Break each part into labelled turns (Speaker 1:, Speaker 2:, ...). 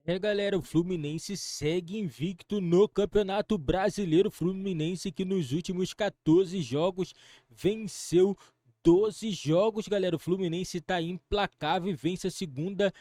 Speaker 1: Galera, o Fluminense segue invicto no Campeonato Brasileiro. Fluminense que nos últimos 14 jogos venceu 12 jogos, galera. O Fluminense tá implacável e vence a segunda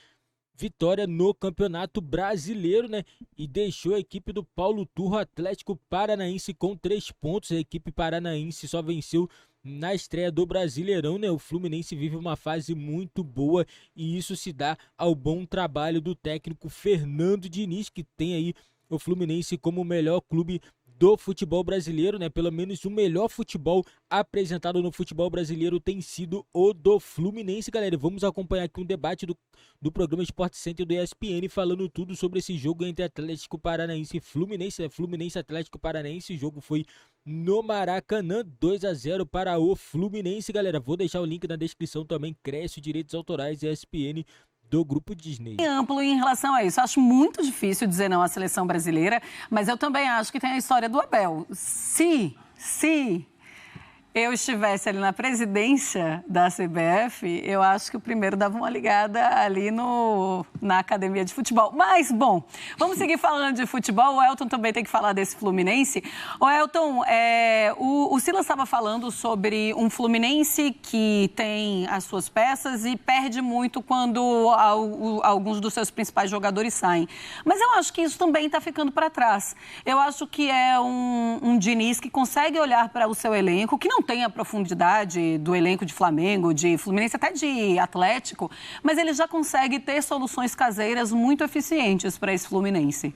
Speaker 1: vitória no Campeonato Brasileiro, né? E deixou a equipe do Paulo Turro Atlético Paranaense com 3 pontos. A equipe paranaense só venceu na estreia do Brasileirão, né? O Fluminense vive uma fase muito boa e isso se dá ao bom trabalho do técnico Fernando Diniz, que tem aí o Fluminense como o melhor clube do futebol brasileiro, né? Pelo menos o melhor futebol apresentado no futebol brasileiro tem sido o do Fluminense, galera. Vamos acompanhar aqui um debate do programa Sport Center do ESPN falando tudo sobre esse jogo entre Atlético Paranaense e Fluminense, né? Fluminense Atlético Paranaense, o jogo foi no Maracanã, 2-0 para o Fluminense, galera. Vou deixar o link na descrição também, cresce direitos autorais ESPN do Grupo Disney.
Speaker 2: Amplo em relação a isso. Acho muito difícil dizer não à seleção brasileira, mas eu também acho que tem a história do Abel. Se eu estivesse ali na presidência da CBF, eu acho que o primeiro dava uma ligada ali na academia de futebol. Mas, bom, vamos seguir falando de futebol. O Elton também tem que falar desse Fluminense. O Elton, o Silas estava falando sobre um Fluminense que tem as suas peças e perde muito quando alguns dos seus principais jogadores saem. Mas eu acho que isso também está ficando para trás. Eu acho que é um Diniz que consegue olhar para o seu elenco, que não tem a profundidade do elenco de Flamengo, de Fluminense, até de Atlético, mas ele já consegue ter soluções caseiras muito eficientes para esse Fluminense.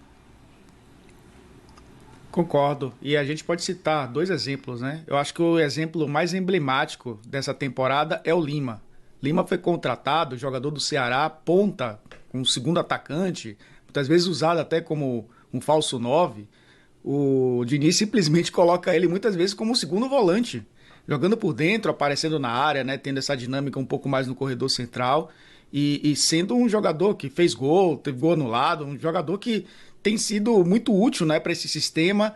Speaker 3: Concordo. E a gente pode citar 2 exemplos, né? Eu acho que o exemplo mais emblemático dessa temporada é o Lima. Lima foi contratado, jogador do Ceará, ponta, um segundo atacante, muitas vezes usado até como um falso 9. O Diniz simplesmente coloca ele muitas vezes como um segundo volante, jogando por dentro, aparecendo na área, né, tendo essa dinâmica um pouco mais no corredor central e sendo um jogador que fez gol, teve gol anulado, um jogador que tem sido muito útil, né, para esse sistema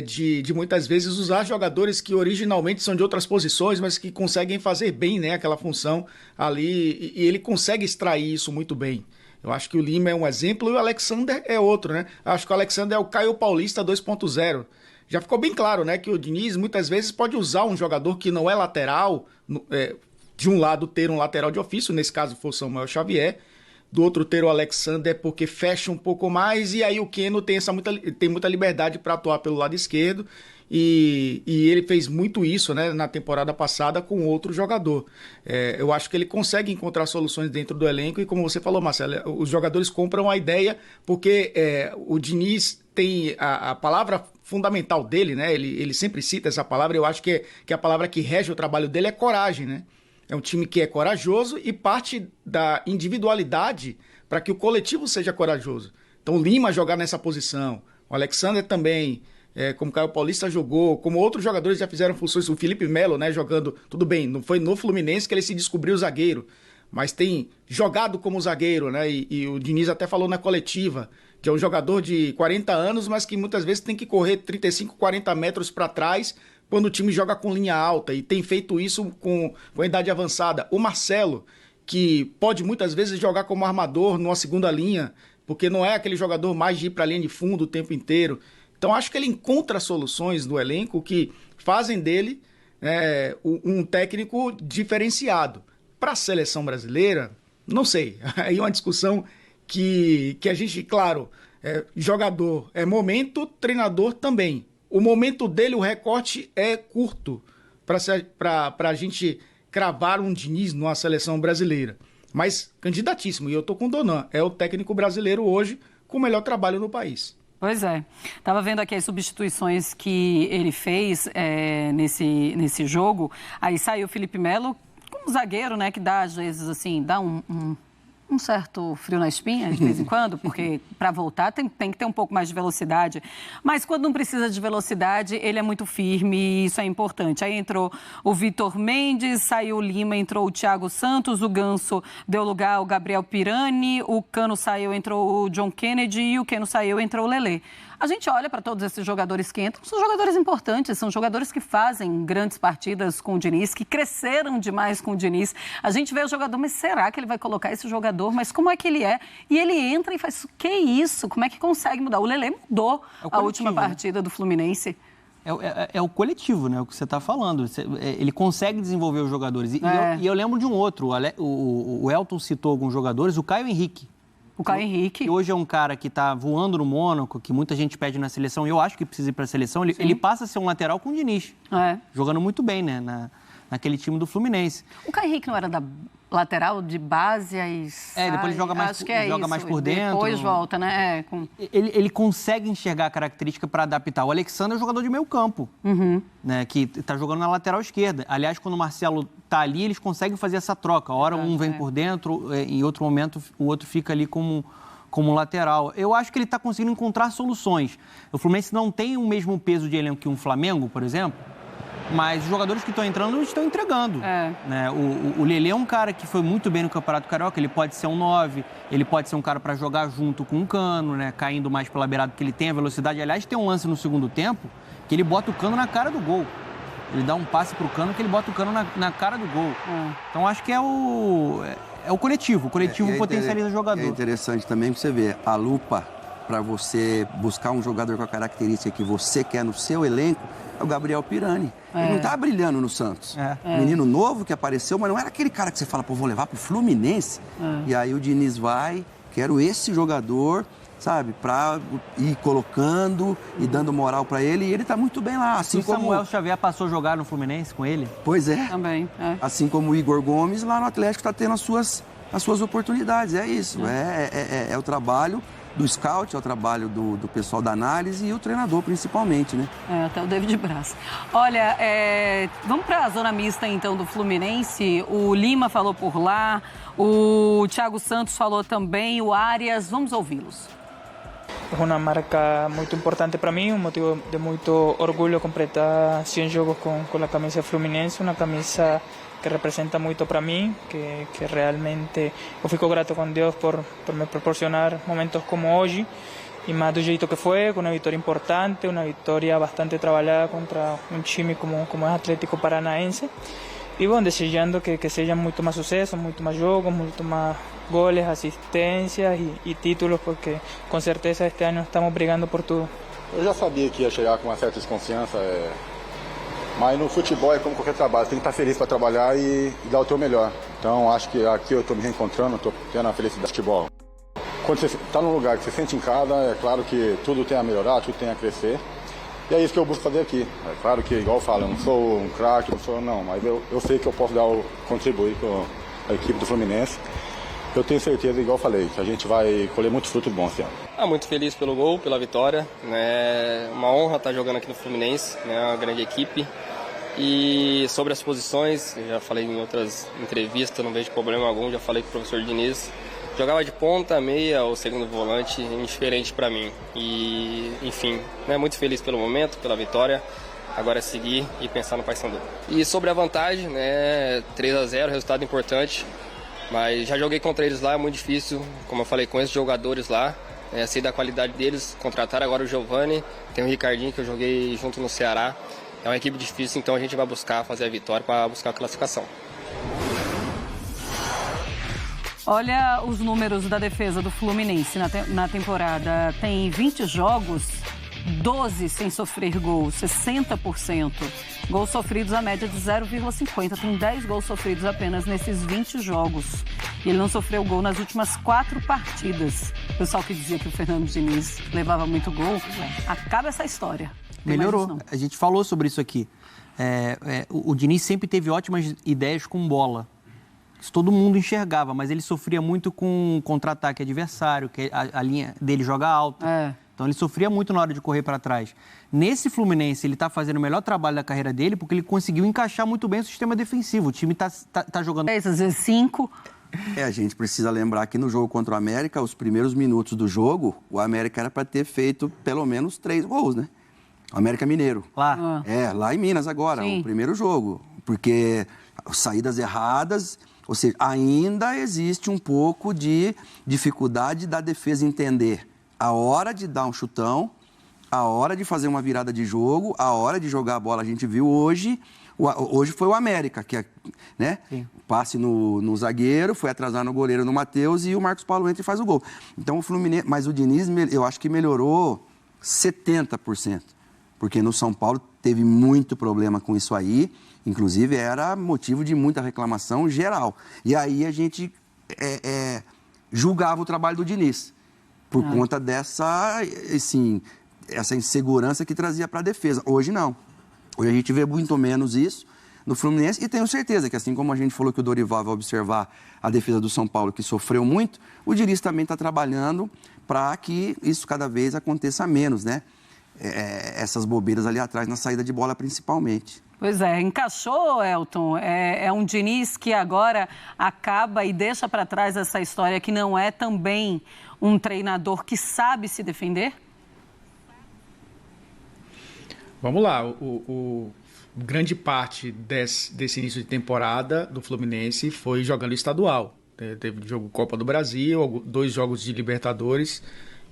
Speaker 3: de muitas vezes usar jogadores que originalmente são de outras posições, mas que conseguem fazer bem, né, aquela função ali e ele consegue extrair isso muito bem. Eu acho que o Lima é um exemplo e o Alexander é outro, né? Eu acho que o Alexander é o Caio Paulista 2.0. Já ficou bem claro, né, que o Diniz muitas vezes pode usar um jogador que não é lateral, de um lado ter um lateral de ofício, nesse caso foi o Samuel Xavier, do outro ter o Alexander porque fecha um pouco mais, e aí o Keno tem muita liberdade para atuar pelo lado esquerdo, e ele fez muito isso, né, na temporada passada com outro jogador. Eu acho que ele consegue encontrar soluções dentro do elenco, e como você falou, Marcelo, os jogadores compram a ideia, porque o Diniz tem a palavra fundamental dele, né? Ele sempre cita essa palavra. Eu acho que a palavra que rege o trabalho dele é coragem, né? É um time que é corajoso e parte da individualidade para que o coletivo seja corajoso. Então o Lima jogar nessa posição, o Alexander também, como o Caio Paulista jogou, como outros jogadores já fizeram funções, o Felipe Melo, né, jogando, tudo bem, não foi no Fluminense que ele se descobriu zagueiro, mas tem jogado como zagueiro, né? E o Diniz até falou na coletiva que é um jogador de 40 anos, mas que muitas vezes tem que correr 35, 40 metros para trás quando o time joga com linha alta, e tem feito isso com a idade avançada. O Marcelo, que pode muitas vezes jogar como armador numa segunda linha, porque não é aquele jogador mais de ir para a linha de fundo o tempo inteiro. Então acho que ele encontra soluções no elenco que fazem dele um técnico diferenciado. Para a seleção brasileira, não sei, aí é uma discussão que a gente, claro, jogador é momento, treinador também. O momento dele, o recorte é curto para a gente cravar um Diniz numa seleção brasileira. Mas candidatíssimo, e eu tô com o Donan, é o técnico brasileiro hoje com o melhor trabalho no país.
Speaker 2: Pois é. Estava vendo aqui as substituições que ele fez nesse jogo. Aí saiu o Felipe Melo, como zagueiro, né, que dá, às vezes, assim, dá um certo frio na espinha, de vez em quando, porque para voltar tem que ter um pouco mais de velocidade. Mas quando não precisa de velocidade, ele é muito firme e isso é importante. Aí entrou o Vitor Mendes, saiu o Lima, entrou o Thiago Santos, o Ganso deu lugar ao Gabriel Pirani, o Cano saiu, entrou o John Kennedy e o Keno saiu, entrou o Lelê. A gente olha para todos esses jogadores que entram, são jogadores importantes, são jogadores que fazem grandes partidas com o Diniz, que cresceram demais com o Diniz. A gente vê o jogador, mas será que ele vai colocar esse jogador jogador, mas como é que ele é? E ele entra e faz, que isso? Como é que consegue mudar? O Lelê mudou a última partida do Fluminense.
Speaker 4: É o coletivo, né? O que você está falando. Ele consegue desenvolver os jogadores. E eu lembro de um outro. O Elton citou alguns jogadores. O Caio Henrique.
Speaker 2: O Caio Henrique.
Speaker 4: Que hoje é um cara que está voando no Mônaco, que muita gente pede na seleção. E eu acho que precisa ir para a seleção. Ele passa a ser um lateral com o Diniz. Jogando muito bem, né? Naquele time do Fluminense.
Speaker 2: O Caio Henrique não era da lateral de base, aí sai,
Speaker 4: depois ele joga mais por dentro.
Speaker 2: Depois volta, né?
Speaker 4: Ele consegue enxergar a característica para adaptar. O Alexandre é jogador de meio campo, né, que está jogando na lateral esquerda. Aliás, quando o Marcelo está ali, eles conseguem fazer essa troca. A hora um vem por dentro, em outro momento o outro fica ali como lateral. Eu acho que ele está conseguindo encontrar soluções. O Fluminense não tem o mesmo peso de elenco que um Flamengo, por exemplo, mas os jogadores que estão entrando estão entregando. Né? O Lelê é um cara que foi muito bem no Campeonato Carioca, ele pode ser um 9, ele pode ser um cara para jogar junto com o Cano, né? Caindo mais pela beirada, porque ele tem a velocidade. Aliás, tem um lance no segundo tempo que ele bota o Cano na cara do gol. Ele dá um passe para o Cano que ele bota o Cano na cara do gol. Então, acho que é o coletivo. O coletivo potencializa o jogador.
Speaker 5: É interessante também você ver a lupa para você buscar um jogador com a característica que você quer no seu elenco. É o Gabriel Pirani. Ele não está brilhando no Santos. Menino novo que apareceu, mas não era aquele cara que você fala, pô, vou levar pro Fluminense. E aí o Diniz vai, quero esse jogador, sabe, pra ir colocando e dando moral pra ele. E ele tá muito bem lá. Assim como
Speaker 4: Samuel Xavier passou a jogar no Fluminense com ele.
Speaker 5: Pois é.
Speaker 2: Também.
Speaker 5: Assim como o Igor Gomes lá no Atlético tá tendo as suas oportunidades. É isso. É o trabalho do scout, é o trabalho do pessoal da análise e o treinador, principalmente, né?
Speaker 2: Até o David Braz. Olha, vamos para a zona mista, então, do Fluminense. O Lima falou por lá, o Thiago Santos falou também, o Arias. Vamos ouvi-los.
Speaker 6: É uma marca muito importante para mim, um motivo de muito orgulho completar 100 jogos com a camisa Fluminense, uma camisa que representa muito para mim, que realmente eu fico grato com Deus por me proporcionar momentos como hoje, e mais do jeito que foi, com uma vitória importante, uma vitória bastante trabalhada contra um time como é Atlético Paranaense. E bom, desejando que sejam muito mais sucessos, muito mais jogos, muito mais goles, assistências e títulos, porque com certeza este ano estamos brigando por tudo.
Speaker 7: Eu já sabia que ia chegar com uma certa desconfiança, mas no futebol é como qualquer trabalho, você tem que estar feliz para trabalhar e dar o teu melhor. Então acho que aqui eu estou me reencontrando, estou tendo a felicidade do futebol. Quando você está num lugar que você sente em casa, é claro que tudo tem a melhorar, tudo tem a crescer. E é isso que eu busco fazer aqui. É claro que, igual eu falo, eu não sou um craque, mas eu sei que eu posso contribuir com a equipe do Fluminense. Eu tenho certeza, igual eu falei, que a gente vai colher muito fruto bom esse ano.
Speaker 8: Muito feliz pelo gol, pela vitória. É uma honra estar jogando aqui no Fluminense, é uma grande equipe. E sobre as posições, eu já falei em outras entrevistas, não vejo problema algum, já falei com o professor Diniz. Jogava de ponta, meia ou segundo volante, indiferente para mim. E, enfim, muito feliz pelo momento, pela vitória. Agora é seguir e pensar no Paysandu. E sobre a vantagem, 3-0, resultado importante. Mas já joguei contra eles lá, é muito difícil. Como eu falei, com esses jogadores lá, sei da qualidade deles. Contrataram agora o Giovani, tem o Ricardinho que eu joguei junto no Ceará. É uma equipe difícil, então a gente vai buscar fazer a vitória para buscar a classificação.
Speaker 2: Olha os números da defesa do Fluminense na temporada. Tem 20 jogos, 12 sem sofrer gols, 60%. Gols sofridos a média de 0,50. Tem 10 gols sofridos apenas nesses 20 jogos. E ele não sofreu gol nas últimas 4 partidas. O pessoal que dizia que o Fernando Diniz levava muito gol, acaba essa história.
Speaker 4: Melhorou. A gente falou sobre isso aqui. O Diniz sempre teve ótimas ideias com bola. Isso todo mundo enxergava, mas ele sofria muito com contra-ataque adversário, que a linha dele joga alto. Então ele sofria muito na hora de correr para trás. Nesse Fluminense, ele está fazendo o melhor trabalho da carreira dele, porque ele conseguiu encaixar muito bem o sistema defensivo. O time tá jogando...
Speaker 2: 10, às vezes 5...
Speaker 5: A gente precisa lembrar que no jogo contra o América, os primeiros minutos do jogo, o América era para ter feito pelo menos 3 gols, né? O América Mineiro.
Speaker 4: Lá.
Speaker 5: Lá em Minas agora, o primeiro jogo. Porque saídas erradas, ou seja, ainda existe um pouco de dificuldade da defesa entender a hora de dar um chutão, a hora de fazer uma virada de jogo, a hora de jogar a bola. A gente viu hoje Hoje foi o América, que né? Passe no zagueiro, foi atrasar no goleiro no Matheus e o Marcos Paulo entra e faz o gol. Então o Fluminense, mas o Diniz, eu acho que melhorou 70%, porque no São Paulo teve muito problema com isso aí, inclusive era motivo de muita reclamação geral. E aí a gente julgava o trabalho do Diniz, por conta dessa, assim, essa insegurança que trazia para a defesa. Hoje não. Hoje a gente vê muito menos isso no Fluminense e tenho certeza que, assim como a gente falou que o Dorival vai observar a defesa do São Paulo, que sofreu muito, o Diniz também está trabalhando para que isso cada vez aconteça menos, né? Essas bobeiras ali atrás na saída de bola principalmente.
Speaker 2: Pois é, encaixou, Elton. É um Diniz que agora acaba e deixa para trás essa história que não é também um treinador que sabe se defender?
Speaker 3: Vamos lá, grande parte desse início de temporada do Fluminense foi jogando estadual. Teve jogo Copa do Brasil, 2 jogos de Libertadores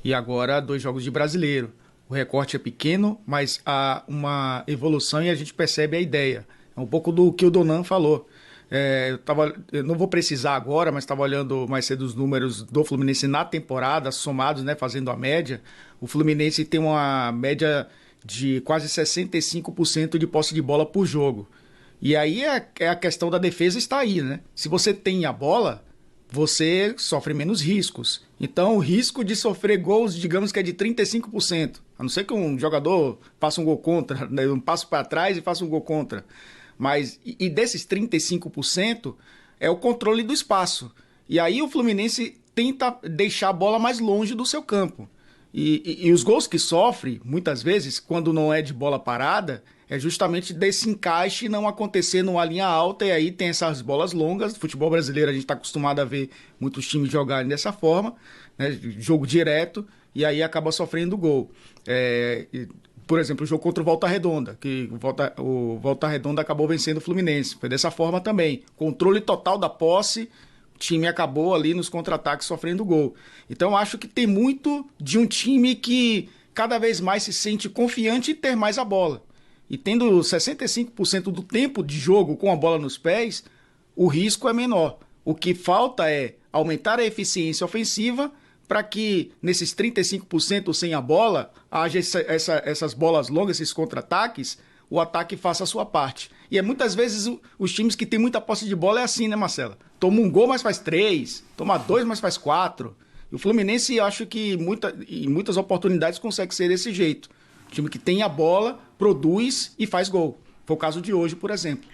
Speaker 3: e agora 2 jogos de Brasileiro. O recorte é pequeno, mas há uma evolução e a gente percebe a ideia. É um pouco do que o Donan falou. Eu não vou precisar agora, mas estava olhando mais cedo os números do Fluminense na temporada, somados, né, fazendo a média. O Fluminense tem uma média de quase 65% de posse de bola por jogo. E aí a questão da defesa está aí, né? Se você tem a bola, você sofre menos riscos. Então o risco de sofrer gols, digamos que é de 35%. A não ser que um jogador faça um gol contra, né? Um passo para trás e faça um gol contra. Mas, e desses 35% é o controle do espaço. E aí o Fluminense tenta deixar a bola mais longe do seu campo. E os gols que sofre, muitas vezes, quando não é de bola parada, é justamente desse encaixe não acontecer numa linha alta, e aí tem essas bolas longas. No futebol brasileiro a gente está acostumado a ver muitos times jogarem dessa forma, né, jogo direto, e aí acaba sofrendo gol. Por exemplo, o jogo contra o Volta Redonda, que o Volta Redonda acabou vencendo o Fluminense. Foi dessa forma também. Controle total da posse, o time acabou ali nos contra-ataques sofrendo gol. Então, eu acho que tem muito de um time que cada vez mais se sente confiante em ter mais a bola. E tendo 65% do tempo de jogo com a bola nos pés, o risco é menor. O que falta é aumentar a eficiência ofensiva para que nesses 35% sem a bola, haja essas bolas longas, esses contra-ataques, o ataque faça a sua parte. E muitas vezes os times que têm muita posse de bola é assim, né, Marcela? Toma um gol, mas faz 3. Toma 2, mas faz 4. E o Fluminense, eu acho que em muitas oportunidades consegue ser desse jeito. O time que tem a bola, produz e faz gol. Foi o caso de hoje, por exemplo.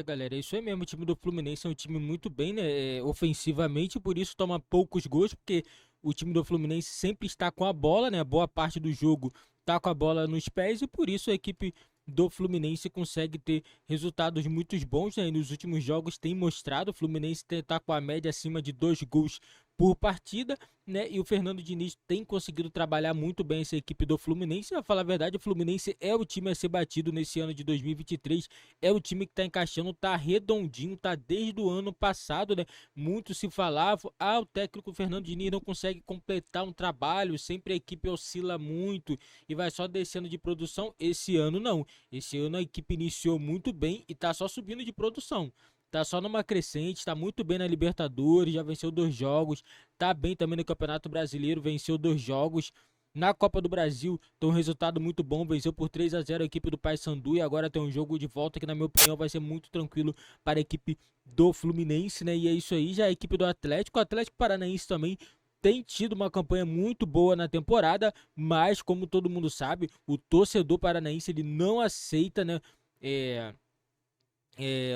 Speaker 1: Galera, é isso aí mesmo. O time do Fluminense é um time muito bem, né, ofensivamente, por isso toma poucos gols, porque o time do Fluminense sempre está com a bola, né? Boa parte do jogo tá com a bola nos pés e por isso a equipe do Fluminense consegue ter resultados muito bons, né? E nos últimos jogos tem mostrado, o Fluminense tá com a média acima de 2 gols por partida, né? E o Fernando Diniz tem conseguido trabalhar muito bem essa equipe do Fluminense. A falar a verdade, o Fluminense é o time a ser batido nesse ano de 2023. É o time que tá encaixando, tá redondinho, tá desde o ano passado, né? Muito se falava, o técnico Fernando Diniz não consegue completar um trabalho, sempre a equipe oscila muito e vai só descendo de produção. Esse ano não. Esse ano a equipe iniciou muito bem e tá só subindo de produção. Tá só numa crescente, tá muito bem na Libertadores, já venceu 2 jogos, tá bem também no Campeonato Brasileiro, venceu 2 jogos. Na Copa do Brasil, tem um resultado muito bom, venceu por 3-0 a equipe do Paysandu e agora tem um jogo de volta que, na minha opinião, vai ser muito tranquilo para a equipe do Fluminense, né? E é isso aí, já a equipe do Atlético, o Atlético Paranaense também tem tido uma campanha muito boa na temporada, mas, como todo mundo sabe, o torcedor paranaense, ele não aceita, né,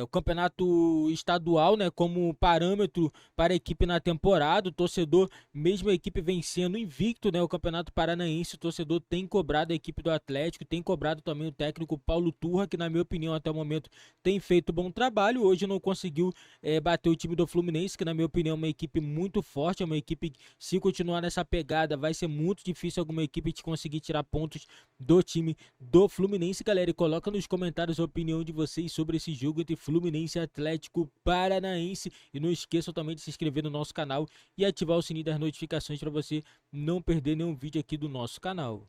Speaker 1: o campeonato estadual, né, como parâmetro para a equipe na temporada. O torcedor, mesmo a equipe vencendo invicto, né, o campeonato paranaense, o torcedor tem cobrado a equipe do Atlético, tem cobrado também o técnico Paulo Turra, que na minha opinião até o momento tem feito bom trabalho. Hoje não conseguiu bater o time do Fluminense, que na minha opinião é uma equipe muito forte, é uma equipe que, se continuar nessa pegada, vai ser muito difícil alguma equipe te conseguir tirar pontos do time do Fluminense. Galera, e coloca nos comentários a opinião de vocês sobre esse jogo entre Fluminense e Atlético Paranaense. E não esqueçam também de se inscrever no nosso canal e ativar o sininho das notificações para você não perder nenhum vídeo aqui do nosso canal.